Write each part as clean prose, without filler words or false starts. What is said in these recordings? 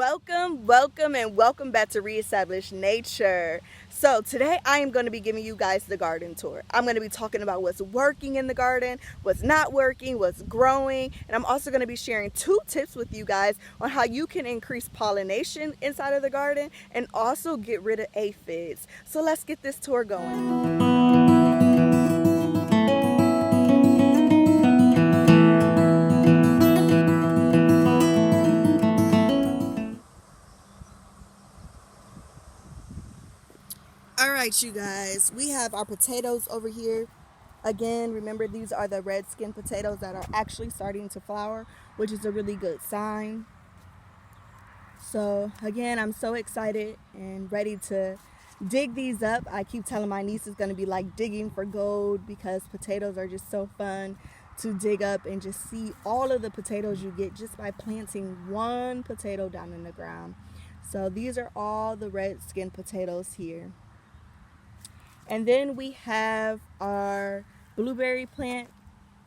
And welcome back to Reestablish Nature. So today I am going to be giving you guys the garden tour. I'm going to be talking about what's working in the garden, what's not working, what's growing, and I'm also going to be sharing 2 tips with you guys on how you can increase pollination inside of the garden and also get rid of aphids. So let's get this tour going. Alright, you guys, we have our potatoes over here. Again, remember these are the red skin potatoes that are actually starting to flower, which is a really good sign. So again, I'm so excited and ready to dig these up. I keep telling my niece it's going to be like digging for gold because potatoes are just so fun to dig up and just see all of the potatoes you get just by planting one potato down in the ground. So these are all the red skin potatoes here. And then we have our blueberry plant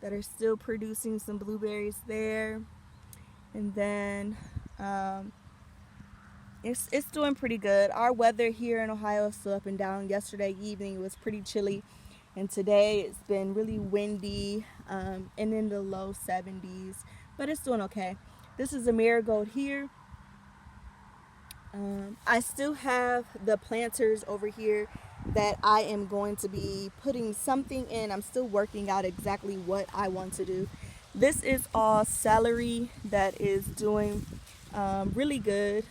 that are still producing some blueberries there. And then it's doing pretty good. Our weather here in Ohio is still up and down. Yesterday evening it was pretty chilly. And today it's been really windy and in the low 70s. But it's doing okay. This is a marigold here. I still have the planters over here that I am going to be putting something in. I'm still working out exactly what I want to do. This is all celery that is doing really good.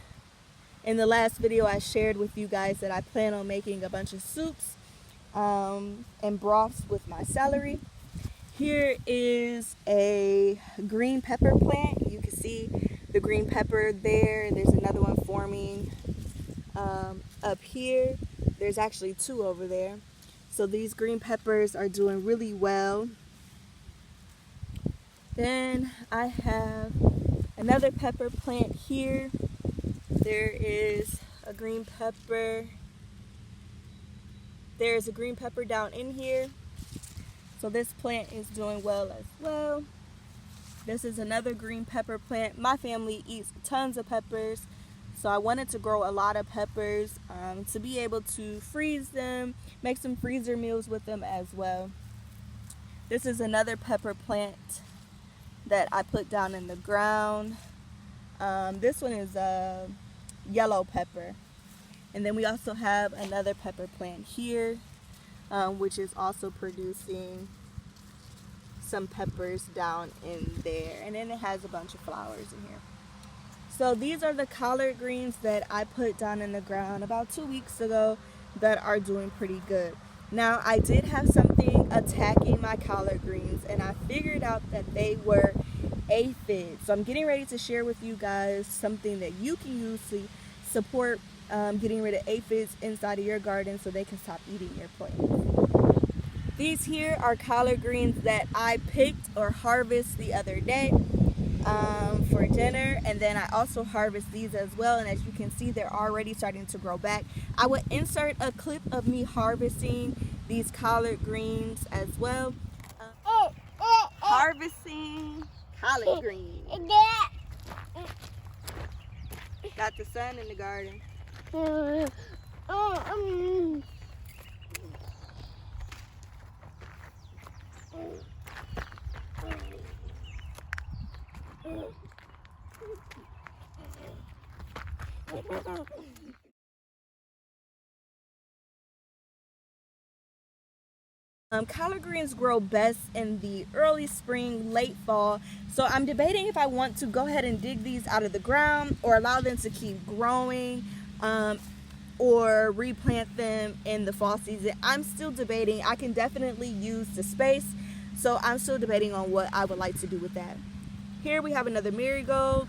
In the last video I shared with you guys that I plan on making a bunch of soups and broths with my celery. Here is a green pepper plant. You can see the green pepper there. There's another one forming up here. There's actually 2 over there. So these green peppers are doing really well. Then I have another pepper plant here. There is a green pepper. There's a green pepper down in here. So this plant is doing well as well. This is another green pepper plant. My family eats tons of peppers. So I wanted to grow a lot of peppers to be able to freeze them, make some freezer meals with them as well. This is another pepper plant that I put down in the ground. This one is a yellow pepper. And then we also have another pepper plant here, which is also producing some peppers down in there. And then it has a bunch of flowers in here. So these are the collard greens that I put down in the ground about 2 weeks ago that are doing pretty good. Now I did have something attacking my collard greens and I figured out that they were aphids. So I'm getting ready to share with you guys something that you can use to support getting rid of aphids inside of your garden so they can stop eating your plants. These here are collard greens that I picked or harvested the other day for dinner, and then I also harvest these as well, and as you can see they're already starting to grow back. I would insert a clip of me harvesting these collard greens as well. Harvesting collard greens. Got the sun in the garden. Collard greens grow best in the early spring, late fall. So I'm debating if I want to go ahead and dig these out of the ground or allow them to keep growing or replant them in the fall season. I'm still debating. I can definitely use the space. So I'm still debating on what I would like to do with that. Here we have another marigold.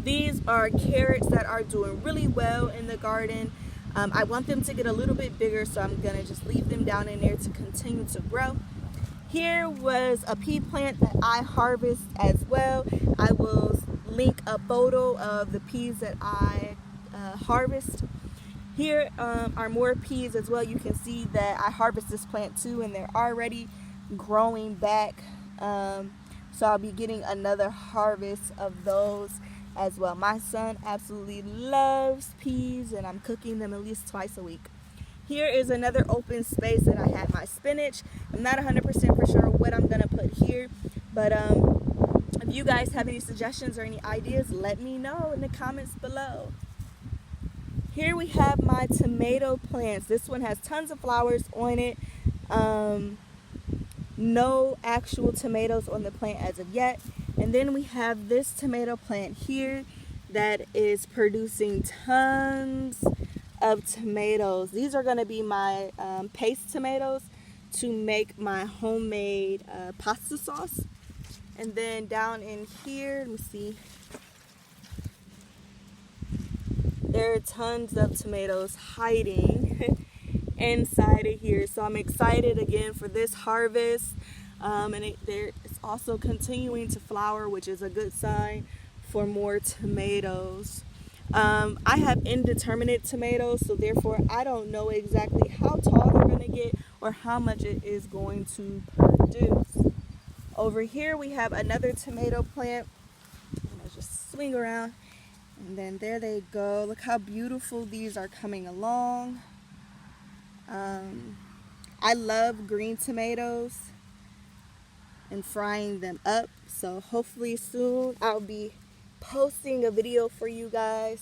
These are carrots that are doing really well in the garden. I want them to get a little bit bigger, so I'm going to just leave them down in there to continue to grow. Here was a pea plant that I harvest as well. I will link a photo of the peas that I harvest. Here are more peas as well. You can see that I harvest this plant too, and they're already growing back. So I'll be getting another harvest of those as well. My son absolutely loves peas, and I'm cooking them at least twice a week. Here is another open space that I had my spinach. I'm not 100% for sure what I'm gonna put here, but if you guys have any suggestions or any ideas, let me know in the comments below. Here we have my tomato plants. This one has tons of flowers on it. No actual tomatoes on the plant as of yet. And then we have this tomato plant here that is producing tons of tomatoes. These are going to be my paste tomatoes to make my homemade pasta sauce. And then down in here, let me see, there are tons of tomatoes hiding inside of here. So I'm excited again for this harvest. And it's also continuing to flower, which is a good sign for more tomatoes. I have indeterminate tomatoes, so therefore I don't know exactly how tall they're going to get or how much it is going to produce. Over here we have another tomato plant. I'm going to just swing around, and then there they go. Look how beautiful these are coming along. I love green tomatoes and frying them up, so hopefully soon I'll be posting a video for you guys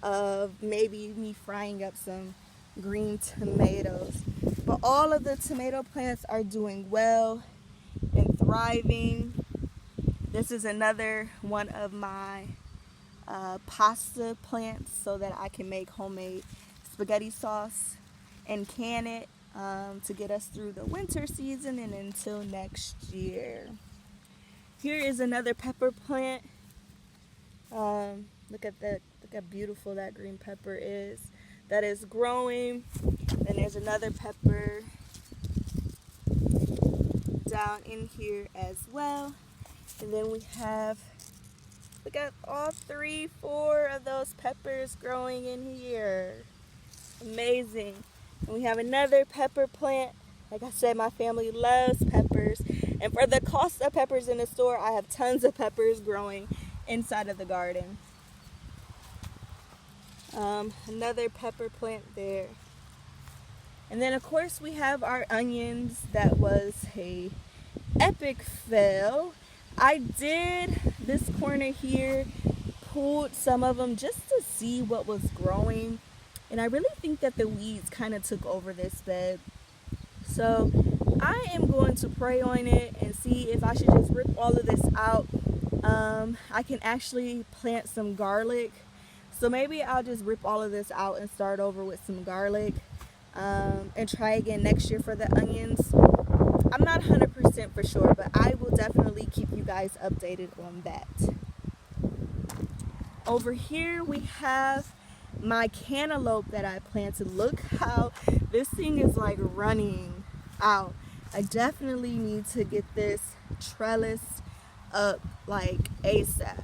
of maybe me frying up some green tomatoes. But all of the tomato plants are doing well and thriving. This is another one of my pasta plants so that I can make homemade spaghetti sauce and can it to get us through the winter season and until next year. Here is another pepper plant. Look how beautiful that green pepper is. That is growing. And there's another pepper down in here as well. And then we have, look at all 4 of those peppers growing in here. Amazing. And we have another pepper plant. Like I said, my family loves peppers. And for the cost of peppers in the store, I have tons of peppers growing inside of the garden. Another pepper plant there. And then of course we have our onions. That was a epic fail. I did this corner here, pulled some of them just to see what was growing. And I really think that the weeds kind of took over this bed. So I am going to pray on it and see if I should just rip all of this out. I can actually plant some garlic. So maybe I'll just rip all of this out and start over with some garlic. And try again next year for the onions. I'm not 100% for sure, but I will definitely keep you guys updated on that. Over here we have my cantaloupe that I planted. Look how this thing is like running out. I definitely need to get this trellis up like ASAP.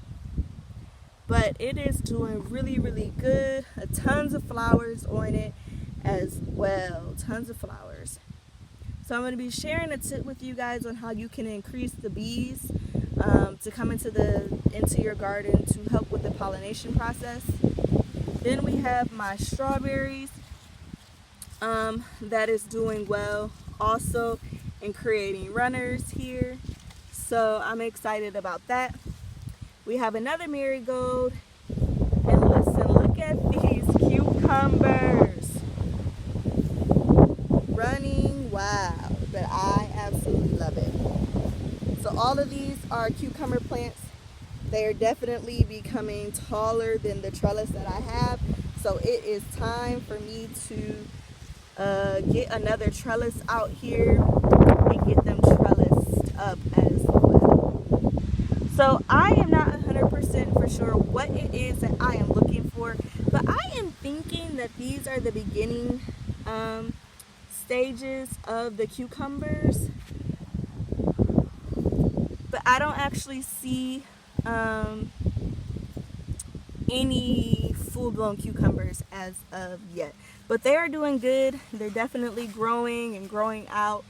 But it is doing really, really good. Tons of flowers on it as well. Tons of flowers. So I'm going to be sharing a tip with you guys on how you can increase the bees to come into your garden to help with the pollination process. Then we have my strawberries that is doing well also and creating runners here. So I'm excited about that. We have another marigold. And listen, look at these cucumbers running wild, but I absolutely love it. So all of these are cucumber plants. They are definitely becoming taller than the trellis that I have. So it is time for me to get another trellis out here and get them trellised up as well. So I am not 100% for sure what it is that I am looking for, but I am thinking that these are the beginning stages of the cucumbers. But I don't actually see any full-blown cucumbers as of yet. But they are doing good. They're definitely growing and growing out.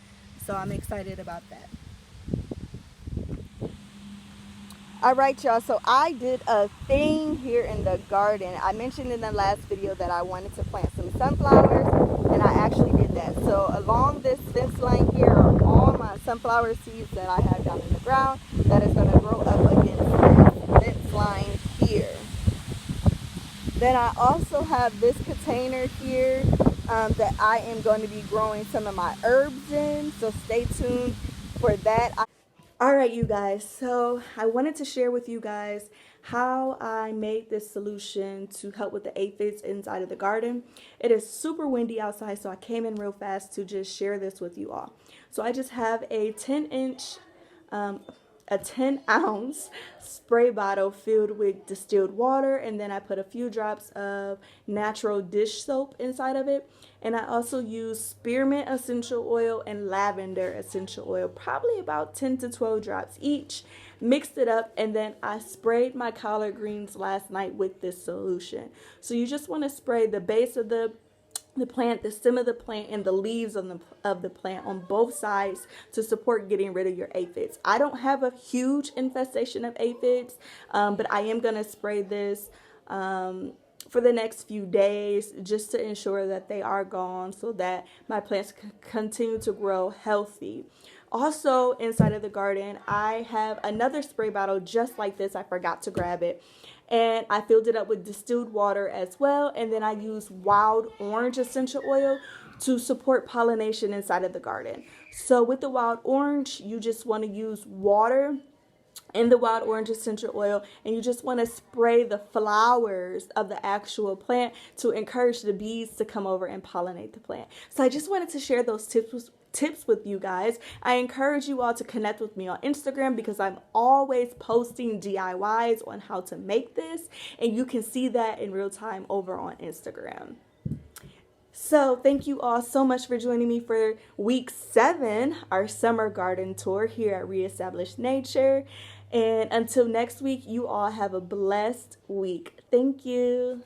So I'm excited about that. All right, y'all, so I did a thing here in the garden. I mentioned in the last video that I wanted to plant some sunflowers, and I actually did that. So along this fence line here are all my sunflower seeds that I have down in the ground that is going to grow up against this fence line here. Then I also have this container here that I am going to be growing some of my herbs in, so stay tuned for that. Alright, you guys, so I wanted to share with you guys how I made this solution to help with the aphids inside of the garden. It is super windy outside, so I came in real fast to just share this with you all. So I just have a 10-ounce spray bottle filled with distilled water, and then I put a few drops of natural dish soap inside of it. And I also use spearmint essential oil and lavender essential oil, probably about 10 to 12 drops each. Mixed it up, and then I sprayed my collard greens last night with this solution. So you just want to spray the base of the plant, the stem of the plant, and the leaves of the plant on both sides to support getting rid of your aphids. I don't have a huge infestation of aphids, but I am going to spray this for the next few days just to ensure that they are gone so that my plants can continue to grow healthy. Also, inside of the garden, I have another spray bottle just like this. I forgot to grab it. And I filled it up with distilled water as well. And then I use wild orange essential oil to support pollination inside of the garden. So with the wild orange, you just want to use water in the wild orange essential oil, and you just want to spray the flowers of the actual plant to encourage the bees to come over and pollinate the plant. So I just wanted to share those tips with you guys. I encourage you all to connect with me on Instagram because I'm always posting DIYs on how to make this, and you can see that in real time over on Instagram. So thank you all so much for joining me for week 7, our summer garden tour here at Reestablish Nature. And until next week, you all have a blessed week. Thank you.